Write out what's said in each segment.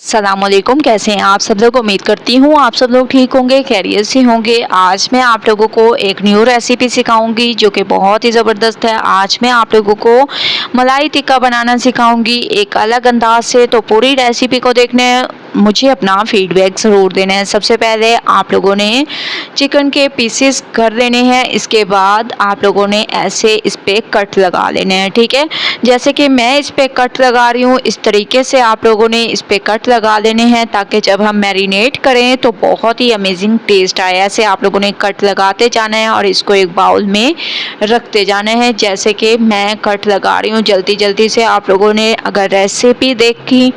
सलामुअलैकुम, कैसे हैं आप सब लोग। उम्मीद करती हूँ आप सब लोग ठीक होंगे, खैरियत से होंगे। आज मैं आप लोगों को एक न्यू रेसिपी सिखाऊंगी जो कि बहुत ही ज़बरदस्त है। आज मैं आप लोगों को मलाई टिक्का बनाना सिखाऊंगी एक अलग अंदाज से। तो पूरी रेसिपी को देखने मुझे अपना फीडबैक ज़रूर देना है। सबसे पहले आप लोगों ने चिकन के पीसेस कर लेने हैं। इसके बाद आप लोगों ने ऐसे इस पर कट लगा लेने हैं, ठीक है। जैसे कि मैं इस पर कट लगा रही हूँ, इस तरीके से आप लोगों ने इस पर कट लगा लेने हैं ताकि जब हम मैरिनेट करें तो बहुत ही अमेजिंग टेस्ट आए। ऐसे आप लोगों ने कट लगाते जाना है और इसको एक बाउल में रखते जाना है। जैसे कि मैं कट लगा रही हूँ जल्दी जल्दी से। आप लोगों ने अगर रेसिपी देखी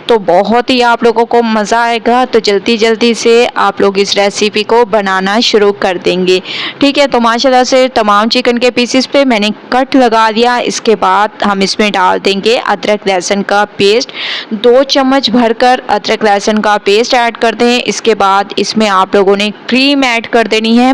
तो बहुत ही आप लोगों को मज़ा आएगा। तो जल्दी जल्दी से आप लोग इस रेसिपी को बनाना शुरू कर देंगे, ठीक है। तो माशाल्लाह से तमाम चिकन के पीसेस पे मैंने कट लगा दिया। इसके बाद हम इसमें डाल देंगे अदरक लहसुन का पेस्ट। 2 चम्मच भरकर अदरक लहसुन का पेस्ट ऐड कर दें। इसके बाद इसमें आप लोगों ने क्रीम ऐड कर देनी है,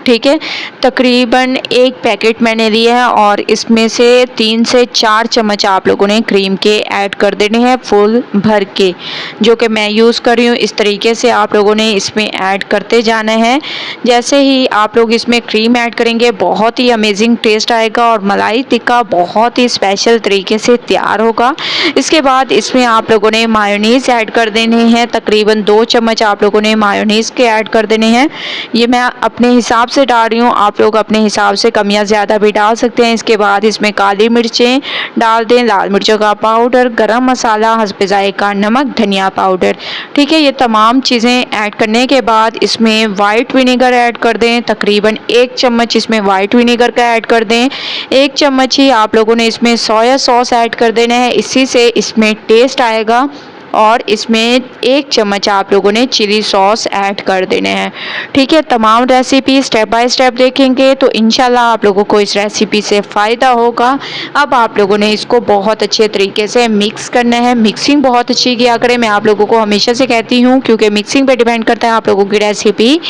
ठीक है। तकरीबन 1 पैकेट मैंने लिया है और इसमें से 3 से 4 चम्मच आप लोगों ने क्रीम के ऐड कर देने हैं फुल भर के, जो कि मैं यूज़ कर रही हूँ। इस तरीके से आप लोगों ने इसमें ऐड करते जाना है। जैसे ही आप लोग इसमें क्रीम ऐड करेंगे बहुत ही अमेजिंग टेस्ट आएगा और मलाई टिक्का बहुत ही स्पेशल तरीके से तैयार होगा। इसके बाद इसमें आप लोगों ने मायोनीज़ ऐड कर देने हैं। तकरीबन 2 चम्मच आप लोगों ने मायोनीज़ के ऐड कर देने हैं। ये मैं अपने हिसाब से डाल रही हूँ, आप लोग अपने हिसाब से कम या ज़्यादा भी डाल सकते हैं। इसके बाद इसमें काली मिर्चें डाल दें, लाल मिर्चों का पाउडर, गरम मसाला, हस्ब ज़ायका नमक, धनिया पाउडर, ठीक है। ये तमाम चीज़ें ऐड करने के बाद इसमें वाइट विनेगर ऐड कर दें। तकरीबन 1 चम्मच इसमें वाइट विनेगर का ऐड कर दें। 1 चम्मच ही आप लोगों ने इसमें सोया सॉस ऐड कर देना है, इसी से इसमें टेस्ट आएगा। और इसमें 1 चम्मच आप लोगों ने चिली सॉस ऐड कर देने हैं, ठीक है। तमाम रेसिपी स्टेप बाय स्टेप देखेंगे तो इंशाल्लाह आप लोगों को इस रेसिपी से फ़ायदा होगा। अब आप लोगों ने इसको बहुत अच्छे तरीके से मिक्स करना है। मिक्सिंग बहुत अच्छी किया करें, मैं आप लोगों को हमेशा से कहती हूँ, क्योंकि मिक्सिंग पे डिपेंड करता है आप लोगों की रेसिपी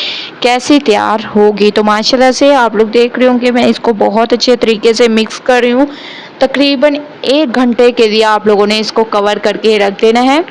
कैसी तैयार होगी। तो माशाल्लाह से आप लोग देख रहे होंगे मैं इसको बहुत अच्छे तरीके से मिक्स कर रही हूँ। तकरीबन 1 घंटे के लिए आप लोगों ने इसको कवर करके रख देना है,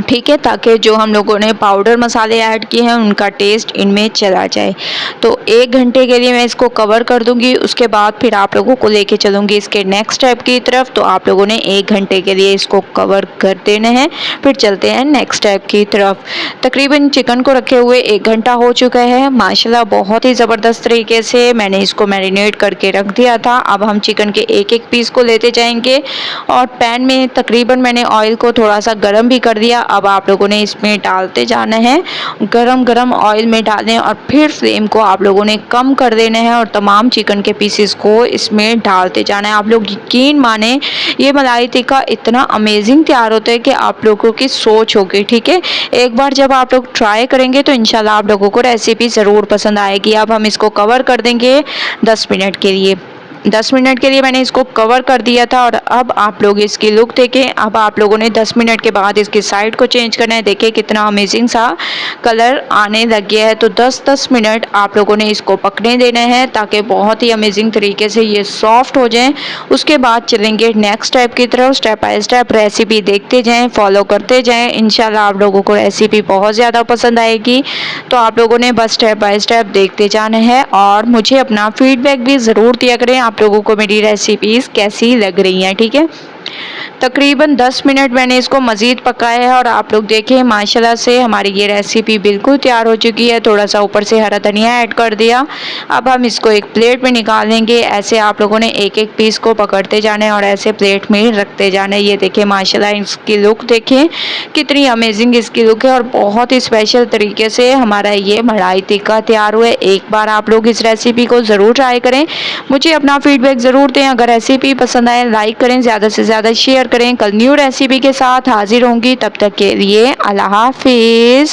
ठीक है, ताकि जो हम लोगों ने पाउडर मसाले ऐड किए हैं उनका टेस्ट इनमें चला जाए। तो 1 घंटे के लिए मैं इसको कवर कर दूंगी। उसके बाद फिर आप लोगों को लेके चलूँगी इसके नेक्स्ट स्टेप की तरफ। तो आप लोगों ने 1 घंटे के लिए इसको कवर कर देना है, फिर चलते हैं नेक्स्ट स्टेप की तरफ। तकरीबन चिकन को रखे हुए 1 घंटा हो चुका है। माशाल्लाह बहुत ही ज़बरदस्त तरीके से मैंने इसको मैरिनेट करके रख दिया था। अब हम चिकन के एक एक पीस को लेते जाएंगे और पैन में तकरीबन मैंने ऑयल को थोड़ा सा गर्म भी कर दिया। अब आप लोगों ने इसमें डालते जाना है, गरम गरम ऑयल में डालें और फिर फ्लेम को आप लोगों ने कम कर देना है और तमाम चिकन के पीसेस को इसमें डालते जाना है। आप लोग यकीन माने ये मलाई टिक्का इतना अमेजिंग तैयार होता है कि आप लोगों की सोच होगी, ठीक है। एक बार जब आप लोग ट्राई करेंगे तो इंशाल्लाह आप लोगों को रेसिपी ज़रूर पसंद आएगी। अब हम इसको कवर कर देंगे 10 मिनट के लिए। 10 मिनट के लिए मैंने इसको कवर कर दिया था और अब आप लोग इसकी लुक देखें। अब आप लोगों ने 10 मिनट के बाद इसकी साइड को चेंज करना है। देखिए कितना अमेजिंग सा कलर आने लग गया है। तो 10-10 मिनट आप लोगों ने इसको पकने देना है ताकि बहुत ही अमेजिंग तरीके से ये सॉफ्ट हो जाए। उसके बाद चलेंगे नेक्स्ट स्टेप की तरफ। स्टेप बाय स्टेप रेसिपी देखते जाएँ, फॉलो करते जाएँ। इंशाल्लाह आप लोगों को रेसिपी बहुत ज़्यादा पसंद आएगी। तो आप लोगों ने बस स्टेप बाय स्टेप देखते जाना है और मुझे अपना फीडबैक भी ज़रूर दिया करें आप लोगों को मेरी रेसिपीज़ कैसी लग रही हैं, ठीक है। तकरीबन 10 मिनट मैंने इसको मज़ीद पकाया है और आप लोग देखें माशाल्लाह से हमारी ये रेसिपी बिल्कुल तैयार हो चुकी है। थोड़ा सा ऊपर से हरा धनिया ऐड कर दिया। अब हम इसको एक प्लेट में निकाल लेंगे। ऐसे आप लोगों ने एक एक पीस को पकड़ते जाना है और ऐसे प्लेट में रखते जाना है। ये देखें माशाल्लाह इसकी लुक देखें कितनी अमेजिंग इसकी लुक है और बहुत ही स्पेशल तरीके से हमारा ये मलाई टिक्का तैयार हुआ है। एक बार आप लोग इस रेसिपी को ज़रूर ट्राई करें, मुझे अपना फीडबैक ज़रूर दें। अगर रेसिपी पसंद आए लाइक करें, ज़्यादा से ज़्यादा शेयर करें। कल न्यू रेसिपी के साथ हाजिर होंगी, तब तक के लिए अल्लाह हाफिज़।